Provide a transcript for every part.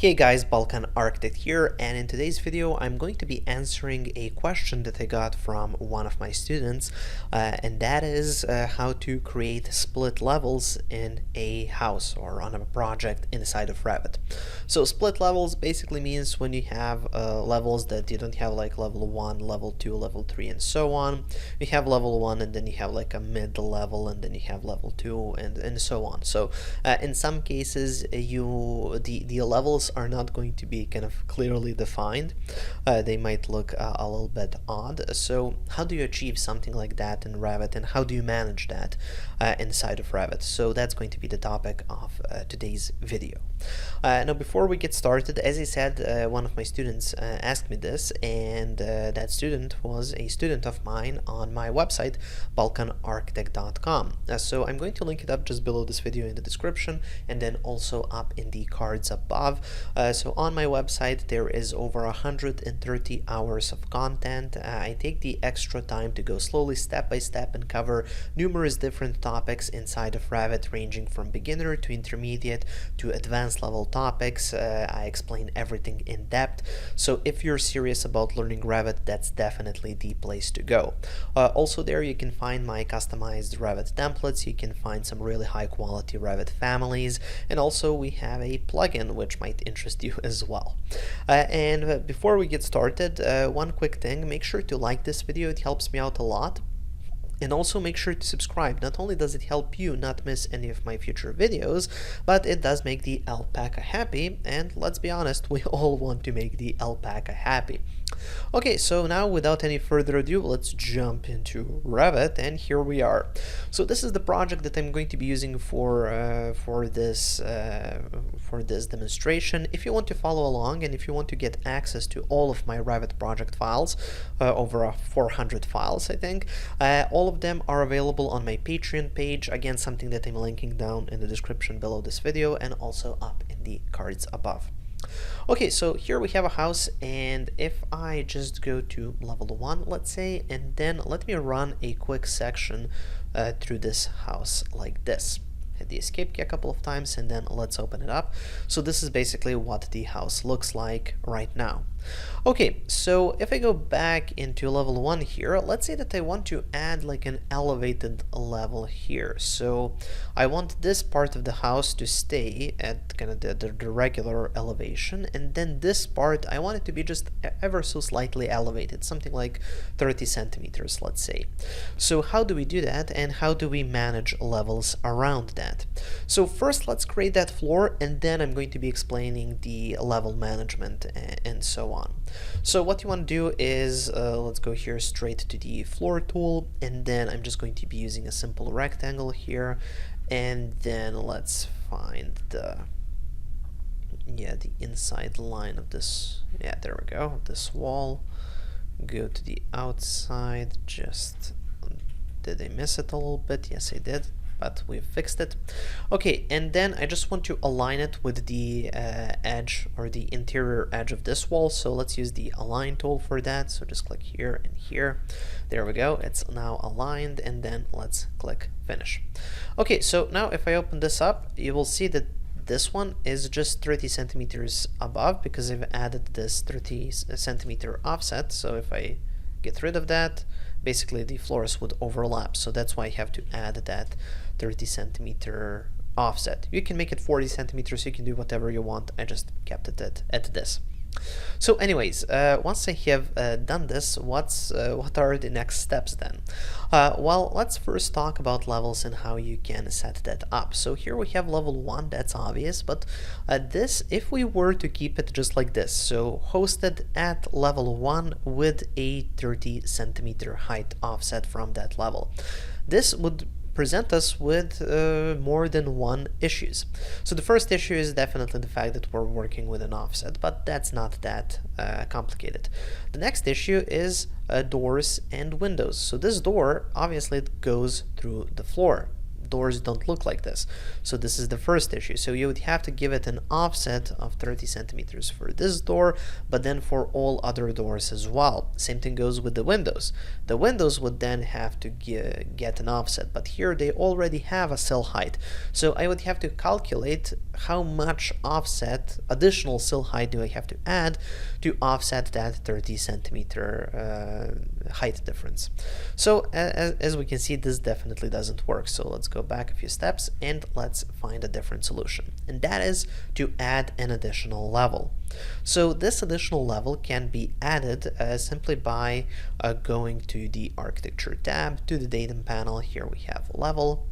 Hey guys, Balkan Architect here, and in today's video I'm going to be answering a question that I got from one of my students, and that is how to create split levels in a house or on a project inside of Revit. So split levels basically means when you have levels that you don't have like level 1, level 2, level 3 and so on. You have level 1 and then you have like a mid level and then you have level 2 and so on. So in some cases the levels are not going to be kind of clearly defined. They might look a little bit odd. So how do you achieve something like that in Revit, and how do you manage that inside of Revit? So that's going to be the topic of today's video. Now before we get started, as I said, one of my students asked me this, and that student was a student of mine on my website balkanarchitect.com. So I'm going to link it up just below this video in the description, and then also up in the cards above. So on my website there is over 130 hours of content. I take the extra time to go slowly step by step and cover numerous different topics inside of Revit, ranging from beginner to intermediate to advanced level topics. I explain everything in depth, so if you're serious about learning Revit, that's definitely the place to go. Also there you can find my customized Revit templates, you can find some really high quality Revit families, and also we have a plugin which might interest you as well. And before we get started, one quick thing: make sure to like this video, it helps me out a lot. And also make sure to subscribe. Not only does it help you not miss any of my future videos, but it does make the alpaca happy, and let's be honest, we all want to make the alpaca happy. Okay, so now without any further ado, let's jump into Revit, and here we are. So this is the project that I'm going to be using for this demonstration. If you want to follow along and if you want to get access to all of my Revit project files, over 400 files I think, all of them are available on my Patreon page, again something that I'm linking down in the description below this video and also up in the cards above. Okay, so here we have a house, and if I just go to level 1, let's say, and then let me run a quick section through this house like this. Hit the escape key a couple of times and then let's open it up. So this is basically what the house looks like right now. Okay, so if I go back into level 1 here, let's say that I want to add like an elevated level here. So I want this part of the house to stay at kind of the regular elevation, and then this part I want it to be just ever so slightly elevated, something like 30 centimeters, let's say. So how do we do that, and how do we manage levels around that? So first let's create that floor, and then I'm going to be explaining the level management and so on. So what you want to do is let's go here straight to the floor tool, and then I'm just going to be using a simple rectangle here, and then let's find the inside line of this, there we go, this wall. Go to the outside. Did I miss it a little bit? Yes I did, but we fixed it. Okay, and then I just want to align it with the edge or the interior edge of this wall, so let's use the align tool for that. So just click here and here, there we go, it's now aligned, and then let's click finish. Okay, so now if I open this up, you will see that this one is just 30 centimeters above because I've added this 30 centimeter offset. So if I get rid of that, basically the floors would overlap, so that's why I have to add that 30 centimeter offset. You can make it 40 centimeters, you can do whatever you want, I just kept it at this. So anyways, once I have done this, what are the next steps then? Well, let's first talk about levels and how you can set that up. So here we have level 1, that's obvious, but this, if we were to keep it just like this, so hosted at level 1 with a 30 centimeter height offset from that level, this would present us with more than one issues. So the first issue is definitely the fact that we're working with an offset, but that's not that complicated. The next issue is doors and windows. So this door, obviously it goes through the floor. doors don't look like this. So this is the first issue. So you would have to give it an offset of 30 centimeters for this door, but then for all other doors as well. Same thing goes with the windows. The windows would then have to get an offset, but here they already have a sill height. So I would have to calculate how much offset, additional sill height do I have to add to offset that 30 centimeter height difference. So as we can see, this definitely doesn't work. So let's go back a few steps and let's find a different solution. And that is to add an additional level. So this additional level can be added simply by going to the Architecture tab, to the Datum panel. Here we have level,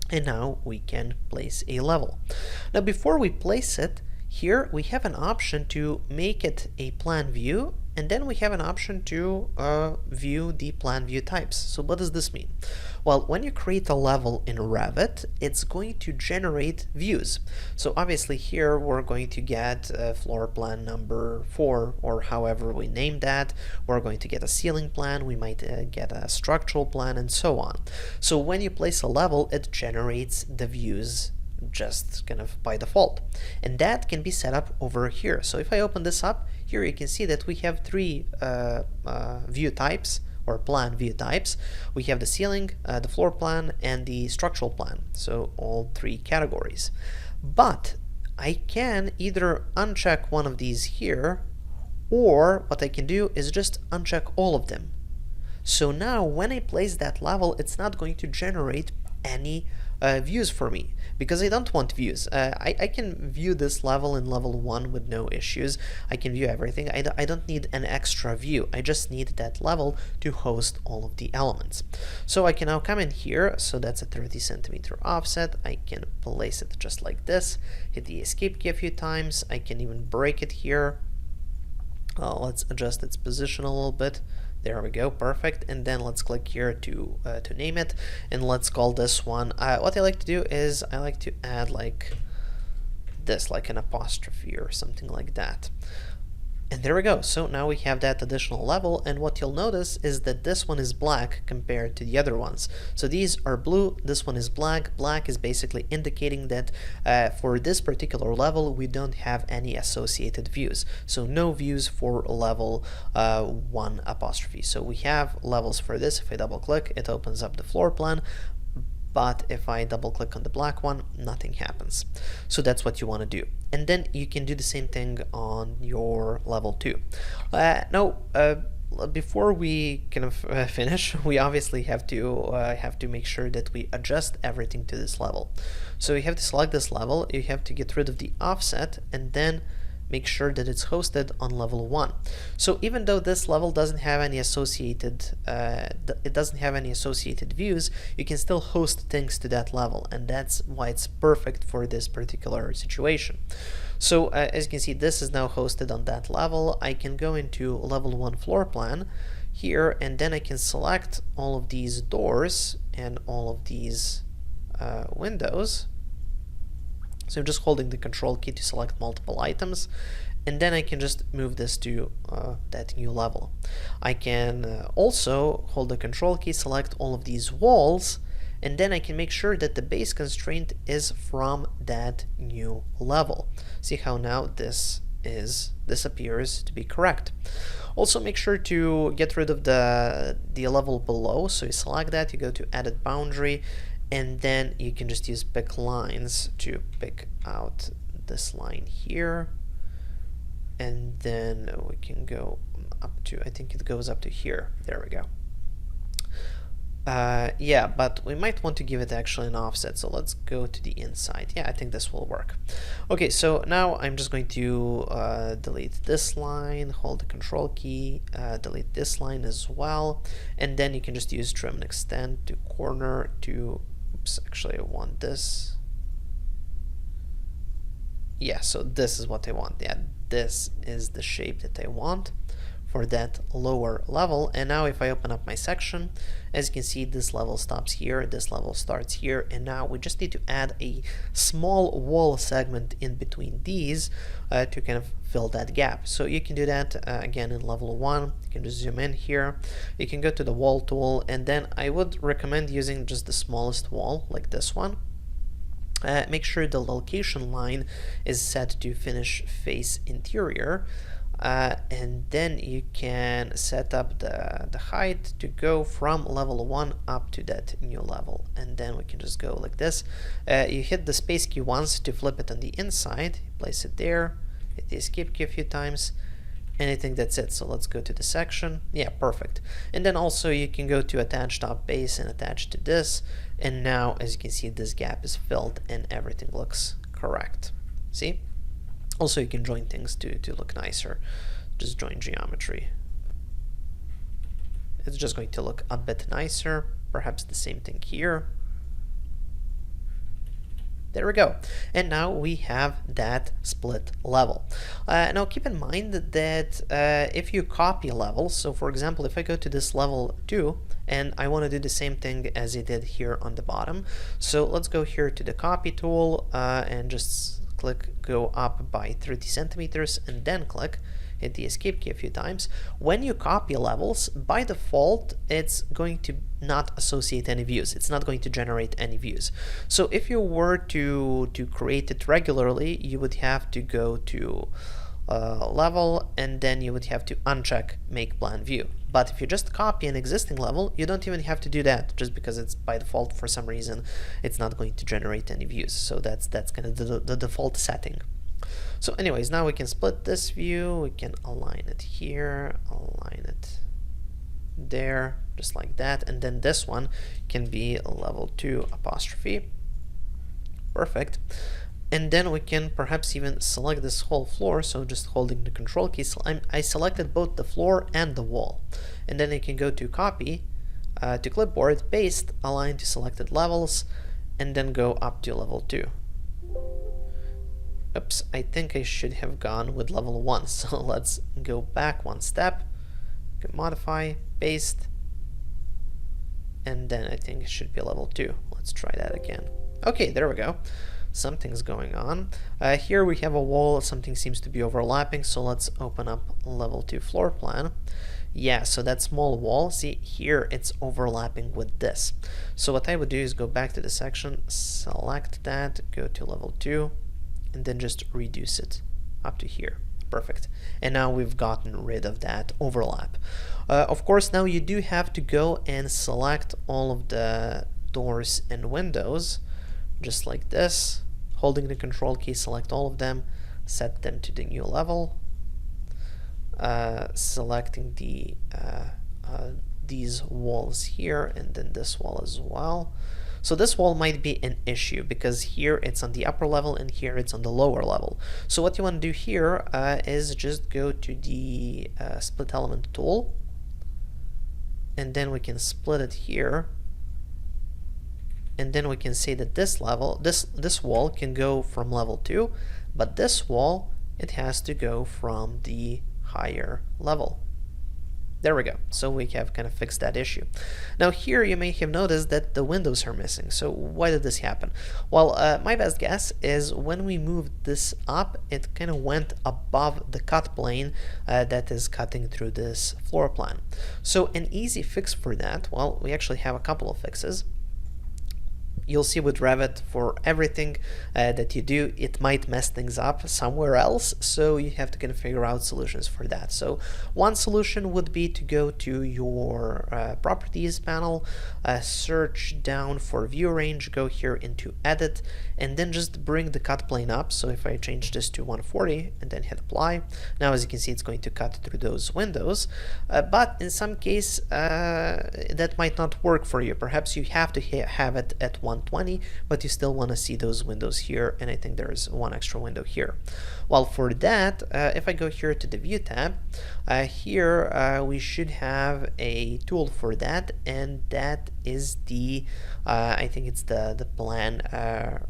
and now we can place a level. Now before we place it, here we have an option to make it a plan view, and then we have an option to view the plan view types. So what does this mean? Well, when you create a level in Revit, it's going to generate views. So obviously here we're going to get floor plan number 4, or however we name that. We're going to get a ceiling plan, we might get a structural plan, and so on. So when you place a level, it generates the views just kind of by default, and that can be set up over here. So if I open this up, here you can see that we have 3 view types, or plan view types. We have the ceiling, the floor plan, and the structural plan, so all 3 categories. But I can either uncheck one of these here, or what I can do is just uncheck all of them. So now when I place that level, it's not going to generate any views for me, because I don't want views. I can view this level in level 1 with no issues. I can view everything. I don't need an extra view. I just need that level to host all of the elements. So I can now come in here. So that's a 30 centimeter offset. I can place it just like this, hit the escape key a few times. I can even break it here. Let's adjust its position a little bit. There we go, perfect. And then let's click here to name it, and let's call this one. What I like to do is I like to add like this, like an apostrophe or something like that. And there we go. So now we have that additional level, and what you'll notice is that this one is black compared to the other ones. So these are blue, this one is black. Black is basically indicating that for this particular level we don't have any associated views. So no views for level 1 apostrophe. So we have levels for this. If I double click, it opens up the floor plan. But if I double click on the black one, nothing happens. So that's what you want to do. And then you can do the same thing on your level 2. Now, before we kind of finish, we obviously have to make sure that we adjust everything to this level. So you have to select this level, you have to get rid of the offset, and then make sure that it's hosted on level 1. So even though this level doesn't have any associated views, you can still host things to that level, and that's why it's perfect for this particular situation. So as you can see, this is now hosted on that level. I can go into level 1 floor plan here, and then I can select all of these doors and all of these windows. So I'm just holding the control key to select multiple items, and then I can just move this to that new level. I can also hold the control key, select all of these walls, and then I can make sure that the base constraint is from that new level. See how now this appears to be correct. Also make sure to get rid of the level below. So you select that, you go to edit boundary, and then you can just use pick lines to pick out this line here, and then we can go up to, I think it goes up to here. There we go. Yeah, but we might want to give it actually an offset, so let's go to the inside. Yeah, I think this will work. Okay, so now I'm just going to delete this line, hold the control key, delete this line as well, and then you can just use trim and extend to corner to, oops, actually I want this. Yeah, so this is what I want. Yeah, this is the shape that I want for that lower level. And now if I open up my section, as you can see, this level stops here, this level starts here, and now we just need to add a small wall segment in between these to kind of fill that gap. So you can do that again in level 1. You can just zoom in here, you can go to the wall tool, and then I would recommend using just the smallest wall like this one. Make sure the location line is set to finish face interior, and then you can set up the height to go from level 1 up to that new level, and then we can just go like this. You hit the space key once to flip it on the inside, place it there, hit the escape key a few times, and I think that's it. So let's go to the section. Yeah, perfect. And then also you can go to attach top base and attach to this, and now as you can see, this gap is filled and everything looks correct. See? Also you can join things to look nicer. Just join geometry. It's just going to look a bit nicer. Perhaps the same thing here. There we go. And now we have that split level. Now keep in mind that if you copy levels, so for example, if I go to this level 2 and I want to do the same thing as I did here on the bottom, so let's go here to the copy tool and just click go up by 30 centimeters and then click, hit the escape key a few times. When you copy levels, by default, it's going to not associate any views. It's not going to generate any views. So if you were to create it regularly, you would have to go to level, and then you would have to uncheck make plan view. But if you just copy an existing level, you don't even have to do that, just because it's by default, for some reason, it's not going to generate any views. So that's kind of the default setting. So anyways, now we can split this view, we can align it here, align it there, just like that, and then this one can be a level 2 apostrophe. Perfect. And then we can perhaps even select this whole floor, so just holding the control key, I selected both the floor and the wall. And then I can go to copy, to clipboard, paste, align to selected levels, and then go up to level 2. Oops, I think I should have gone with level 1, so let's go back one step, go modify, paste, and then I think it should be level 2. Let's try that again. Okay, there we go. Something's going on. Here we have a wall, something seems to be overlapping, so let's open up level 2 floor plan. Yeah, so that small wall, see here it's overlapping with this. So what I would do is go back to the section, select that, go to level 2, and then just reduce it up to here. Perfect. And now we've gotten rid of that overlap. Of course, now you do have to go and select all of the doors and windows, just like this. Holding the control key, select all of them, set them to the new level, selecting the these walls here, and then this wall as well. So this wall might be an issue because here it's on the upper level and here it's on the lower level. So what you want to do here is just go to the split element tool, and then we can split it here, and then we can say that this level, this wall can go from level 2, but this wall, it has to go from the higher level. There we go. So we have kind of fixed that issue. Now here you may have noticed that the windows are missing. So why did this happen? Well, my best guess is when we moved this up, it kind of went above the cut plane that is cutting through this floor plan. So an easy fix for that, well, we actually have a couple of fixes. You'll see with Revit, for everything that you do, it might mess things up somewhere else, so you have to kind of figure out solutions for that. So one solution would be to go to your properties panel, search down for view range, go here into edit, and then just bring the cut plane up. So if I change this to 140 and then hit apply, now as you can see it's going to cut through those windows, but in some case that might not work for you. Perhaps you have to have it at 120, but you still want to see those windows here, and I think there's one extra window here. Well, for that, if I go here to the view tab, here we should have a tool for that, and that is the I think it's the plan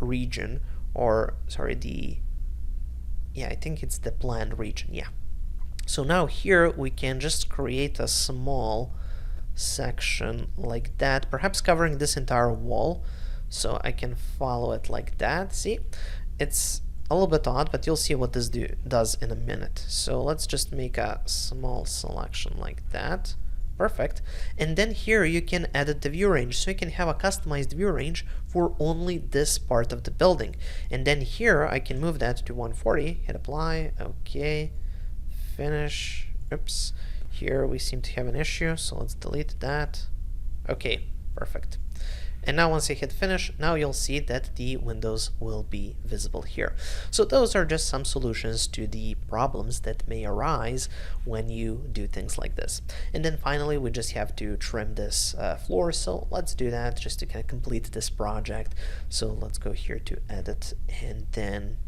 region, or sorry, I think it's the plan region, yeah. So now here we can just create a small section like that, perhaps covering this entire wall, so I can follow it like that. See, it's a little bit odd, but you'll see what this does in a minute. So let's just make a small selection like that. Perfect. And then here you can edit the view range, so you can have a customized view range for only this part of the building. And then here I can move that to 140, hit apply, okay, finish. Oops, here we seem to have an issue, so let's delete that. Okay, perfect. And now once I hit finish, now you'll see that the windows will be visible here. So those are just some solutions to the problems that may arise when you do things like this. And then finally, we just have to trim this floor. So let's do that just to kind of complete this project. So let's go here to edit, and then,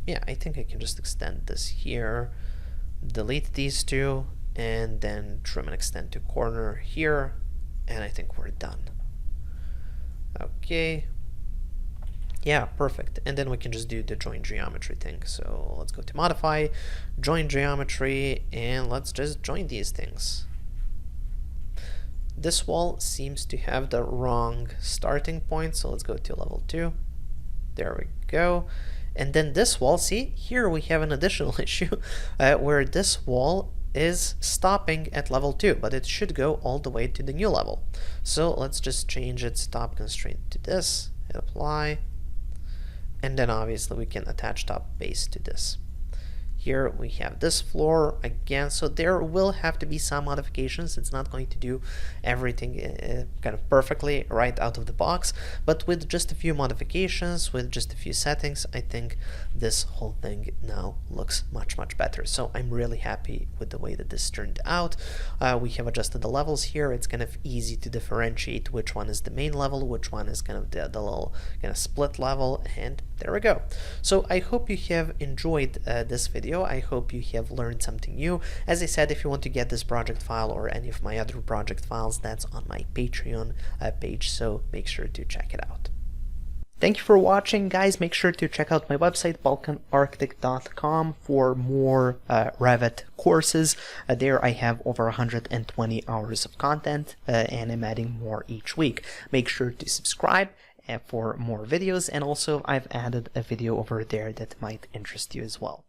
yeah, I think I can just extend this here, delete these two, and then trim and extend to corner here. And I think we're done. Okay, yeah, perfect. And then we can just do the join geometry thing. So let's go to modify, join geometry, and let's just join these things. This wall seems to have the wrong starting point, so let's go to level 2. There we go. And then this wall, see, here we have an additional issue where this wall is stopping at level 2, but it should go all the way to the new level. So let's just change its stop constraint to this, hit apply, and then obviously we can attach top base to this. Here we have this floor again, so there will have to be some modifications. It's not going to do everything kind of perfectly right out of the box, but with just a few modifications, with just a few settings, I think this whole thing now looks much better. So I'm really happy with the way that this turned out. We have adjusted the levels here. It's kind of easy to differentiate which one is the main level, which one is kind of the little kind of split level, and there we go. So I hope you have enjoyed this video. I hope you have learned something new. As I said, if you want to get this project file or any of my other project files, that's on my Patreon page, so make sure to check it out. Thank you for watching, guys. Make sure to check out my website, balkanarchitect.com, for more Revit courses. There I have over 120 hours of content, and I'm adding more each week. Make sure to subscribe for more videos, and also I've added a video over there that might interest you as well.